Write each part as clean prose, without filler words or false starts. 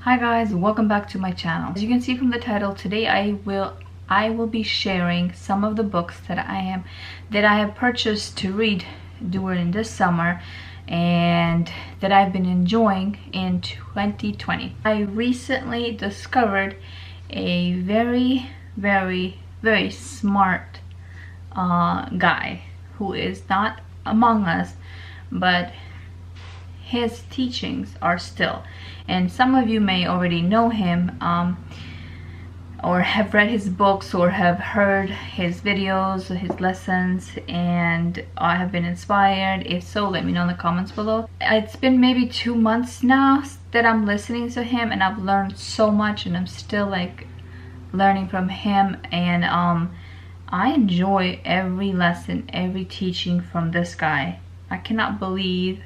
Hi guys, welcome back to my channel. As you can see from the title, today I will be sharing some of the books that I have purchased to read during this summer and that I've been enjoying in 2020. I recently discovered a very smart guy who is not among us, but his teachings are still, and some of you may already know him or have read his books or have heard his videos, his lessons, and I have been inspired. If so, let me know in the comments below. It's been maybe 2 months now that I'm listening to him, and I've learned so much, and I'm still like learning from him, and I enjoy every lesson, every teaching from this guy. I cannot believe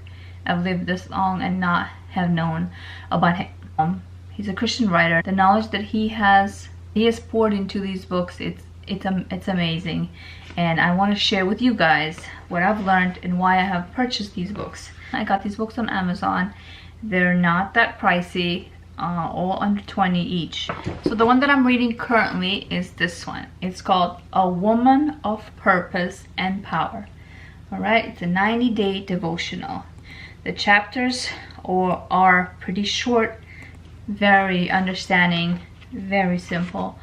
I've lived this long and not have known about him. He's a Christian writer. The knowledge that he has poured into these books, it's amazing, and I want to share with you guys what I've learned and why I have purchased these books. I got these books on Amazon. They're not that pricey, all under 20 each. So the one that I'm reading currently is this one. It's called A Woman of Purpose and Power. Alright, it's a 90-day devotional. The chapters are pretty short, very understanding, very simple,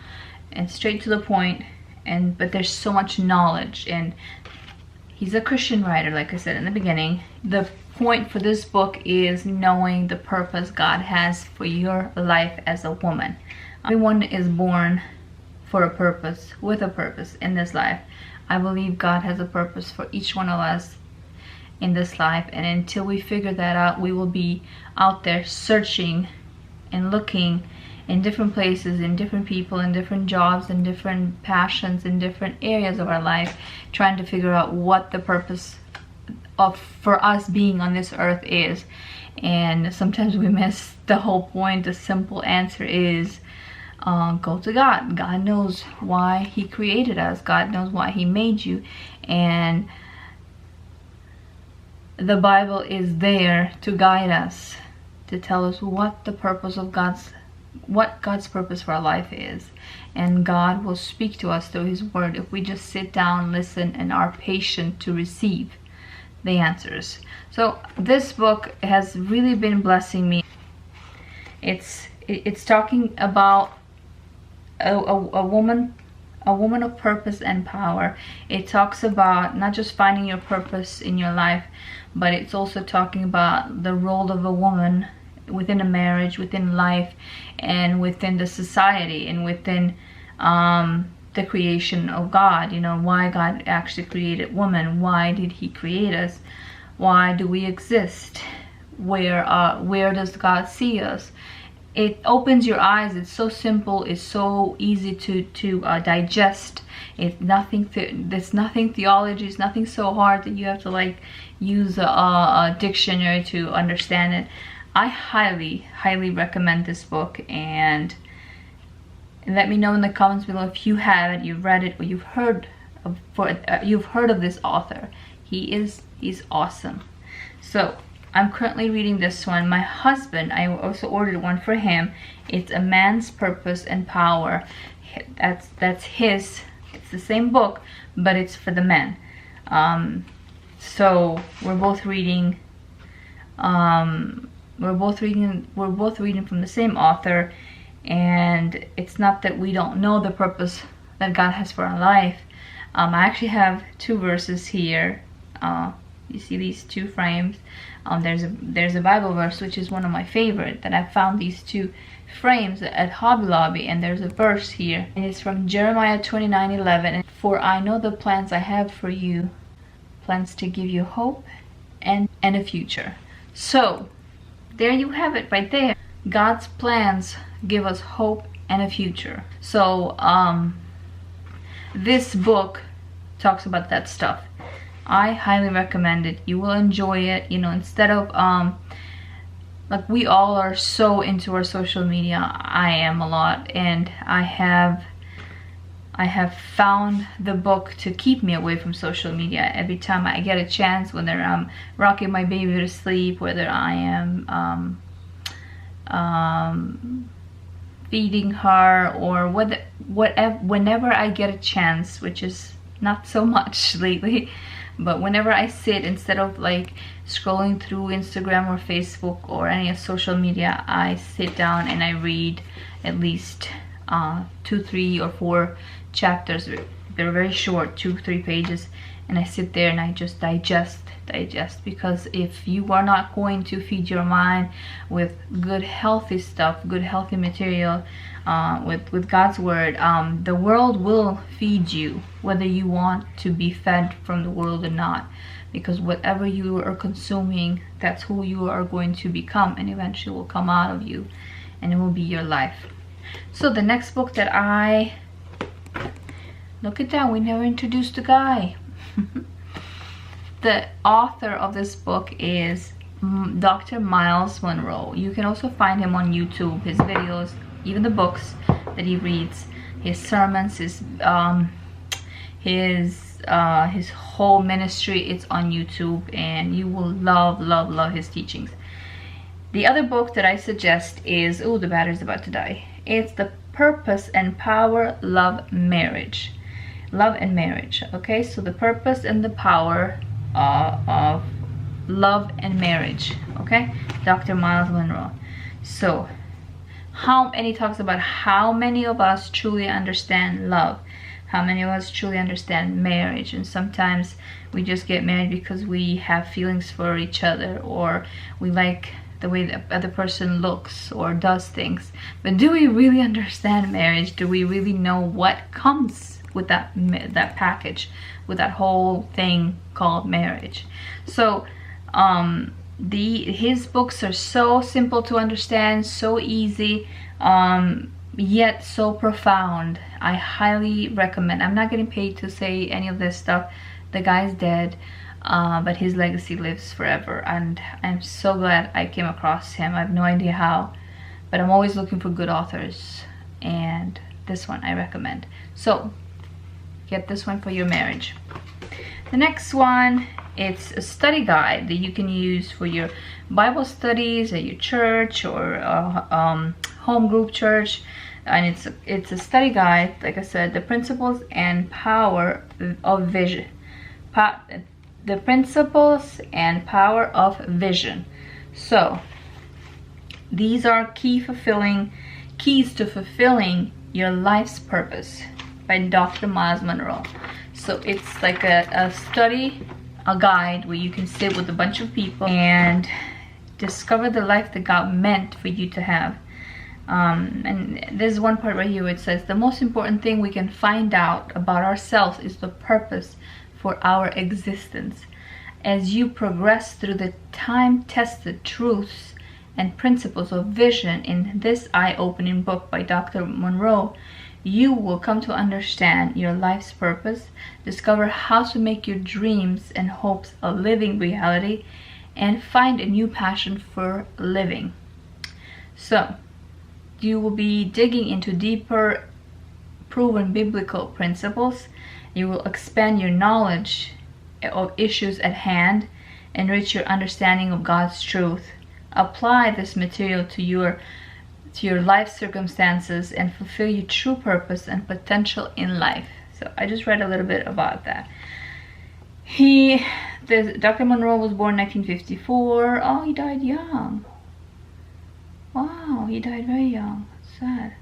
and straight to the point. But there's so much knowledge, and he's a Christian writer, like I said in the beginning. The point for this book is knowing the purpose God has for your life as a woman. Everyone is born for a purpose, with a purpose in this life. I believe God has a purpose for each one of us in this life, and until we figure that out, we will be out there searching and looking in different places, in different people, in different jobs, in different passions, in different areas of our life, trying to figure out what the purpose for us being on this earth is. And sometimes we miss the whole point. The simple answer is go to God. God knows why he created us. God knows why he made you, and the Bible is there to guide us, to tell us what the purpose of God's purpose for our life is. And God will speak to us through his word if we just sit down, listen, and are patient to receive the answers. So this book has really been blessing me. It's talking about a woman of purpose and power. It talks about not just finding your purpose in your life, but it's also talking about the role of a woman within a marriage, within life, and within the society, and within the creation of God. You know, why God actually created woman. Why did he create us? Why do we exist? Where does God see us? It opens your eyes. It's so simple. It's so easy to digest. It's nothing theology. It's nothing so hard that you have to like use a dictionary to understand it. I highly recommend this book, and let me know in the comments below if you have it, you've read it, or you've heard of this author. He's awesome. So I'm currently reading this one. My husband, I also ordered one for him. It's A Man's Purpose and Power. That's his. It's the same book, but it's for the men. So we're both reading. We're both reading from the same author, and it's not that we don't know the purpose that God has for our life. I actually have 2 verses here. You see these 2 frames. There's a Bible verse, which is one of my favorite, that I found these 2 frames at Hobby Lobby, and there's a verse here, and it's from Jeremiah 29:11. For I know the plans I have for you, plans to give you hope and a future. So there you have it right there. God's plans give us hope and a future. So this book talks about that stuff. I highly recommend it. You will enjoy it. You know, instead of like, we all are so into our social media. I am a lot, and I have found the book to keep me away from social media every time I get a chance, whether I'm rocking my baby to sleep, whether I am feeding her, or whatever, whenever I get a chance, which is not so much lately, but whenever I sit, instead of like scrolling through Instagram or Facebook or any social media, I sit down and I read at least 2, 3, or 4 chapters. They're very short, 2, 3 pages, and I sit there and I just digest, because if you are not going to feed your mind with good healthy stuff, good healthy material, with God's word, the world will feed you, whether you want to be fed from the world or not, because whatever you are consuming, that's who you are going to become, and eventually will come out of you, and it will be your life. So the next book that I look at that, we never introduced the guy. The author of this book is Dr. Miles Monroe. You can also find him on YouTube, his videos, even the books that he reads, his sermons, his whole ministry. It's on YouTube, and you will love his teachings. The other book that I suggest is, oh, the battery's about to die. It's The Purpose and Power, Love, Marriage. Love and Marriage. Okay, so the purpose and the power of love and marriage. Okay, Dr. Miles Monroe. So and he talks about how many of us truly understand love, how many of us truly understand marriage. And sometimes we just get married because we have feelings for each other, or we like the way the other person looks or does things. But do we really understand marriage? Do we really know what comes with that package, with that whole thing called marriage? So his books are so simple to understand, so easy, yet so profound. I highly recommend. I'm not getting paid to say any of this stuff. The guy's dead, but his legacy lives forever, and I'm so glad I came across him. I have no idea how, but I'm always looking for good authors, and this one I recommend. So get this one for your marriage. The next one, it's a study guide that you can use for your Bible studies at your church or home group church, and it's a study guide, like I said, the principles and power of vision. The principles and power of vision. So these are keys to fulfilling your life's purpose by Dr. Miles Monroe. So it's like a guide where you can sit with a bunch of people and discover the life that God meant for you to have. And there's one part right here where it says, the most important thing we can find out about ourselves is the purpose for our existence. As you progress through the time-tested truths and principles of vision in this eye-opening book by Dr. Monroe, you will come to understand your life's purpose, discover how to make your dreams and hopes a living reality, and find a new passion for living. So, you will be digging into deeper, proven biblical principles. You will expand your knowledge of issues at hand, enrich your understanding of God's truth. Apply this material to your life circumstances and fulfill your true purpose and potential in life. So I just read a little bit about that. Dr. Monroe was born in 1954. Oh, he died young. Wow, he died very young. That's sad.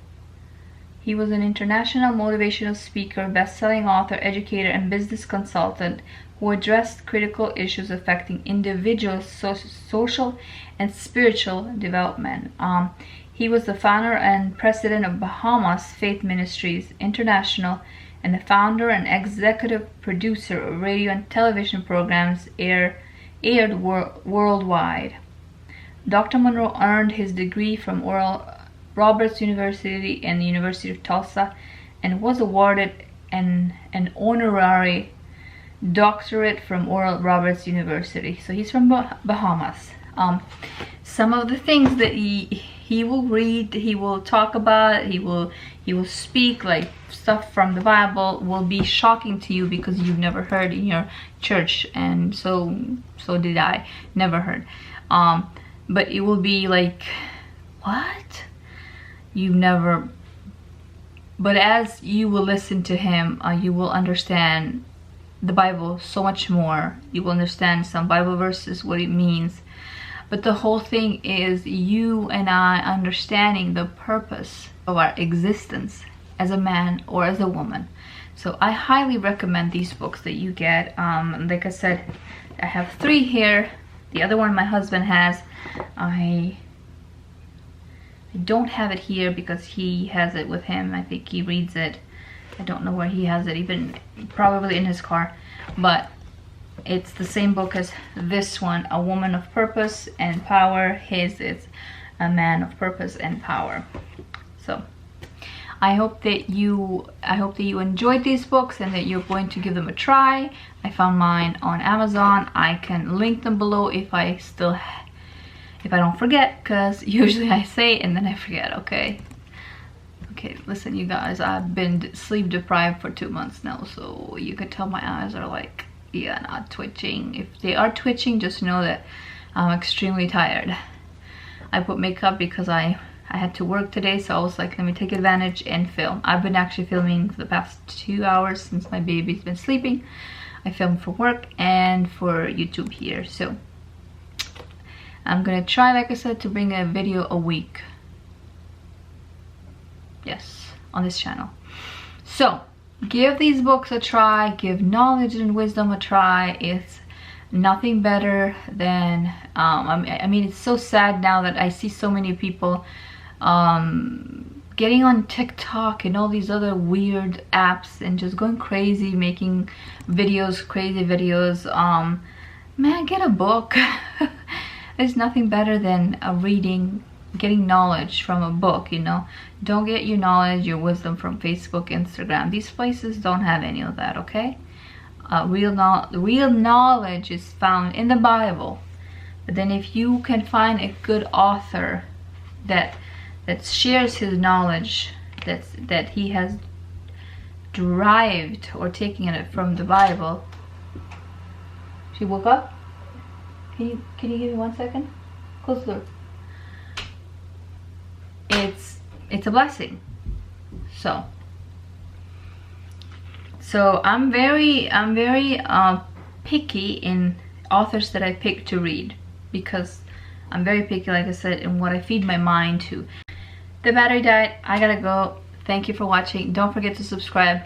He was an international motivational speaker, best-selling author, educator, and business consultant who addressed critical issues affecting individuals' social and spiritual development. He was the founder and president of Bahamas Faith Ministries International, and the founder and executive producer of radio and television programs aired worldwide. Dr. Monroe earned his degree from Oral Roberts University and the University of Tulsa, and was awarded an honorary doctorate from Oral Roberts University. So he's from Bahamas. Some of the things that he will read, he will talk about, he will speak, like stuff from the Bible, will be shocking to you because you've never heard in your church, and so did I, never heard. But it will be like what? You've never, but as you will listen to him, you will understand the Bible so much more. You will understand some Bible verses, what it means. But the whole thing is you and I understanding the purpose of our existence as a man or as a woman. So I highly recommend these books that you get. Like I said, I have 3 here. The other one my husband has. I don't have it here because he has it with him. I think he reads it. I don't know where he has it, even probably in his car. But it's the same book as this one, A Woman of Purpose and Power. His is A Man of Purpose and Power. So I hope that you enjoyed these books and that you're going to give them a try. I found mine on Amazon. I can link them below if I don't forget, because usually I say and then I forget. Okay, listen you guys, I've been sleep deprived for 2 months now, so you could tell my eyes are like, yeah, not twitching. If they are twitching, just know that I'm extremely tired. I put makeup because I had to work today, so I was like, let me take advantage and film. I've been actually filming for the past 2 hours since my baby's been sleeping. I filmed for work and for YouTube here, so I'm gonna try, like I said, to bring a video a week. Yes, on this channel. So give these books a try, give Knowledge and Wisdom a try. It's nothing better than I mean, it's so sad now that I see so many people getting on TikTok and all these other weird apps and just going crazy, making videos, crazy videos. Man, get a book. There's nothing better than getting knowledge from a book, you know. Don't get your knowledge, your wisdom from Facebook, Instagram. These places don't have any of that, okay? Real knowledge is found in the Bible. But then if you can find a good author that shares his knowledge, that he has derived or taken it from the Bible. She woke up? Can you give me 1 second? Close the door. It's a blessing. So I'm very picky in authors that I pick to read, because I'm very picky, like I said, in what I feed my mind to. The battery died. I gotta go. Thank you for watching. Don't forget to subscribe.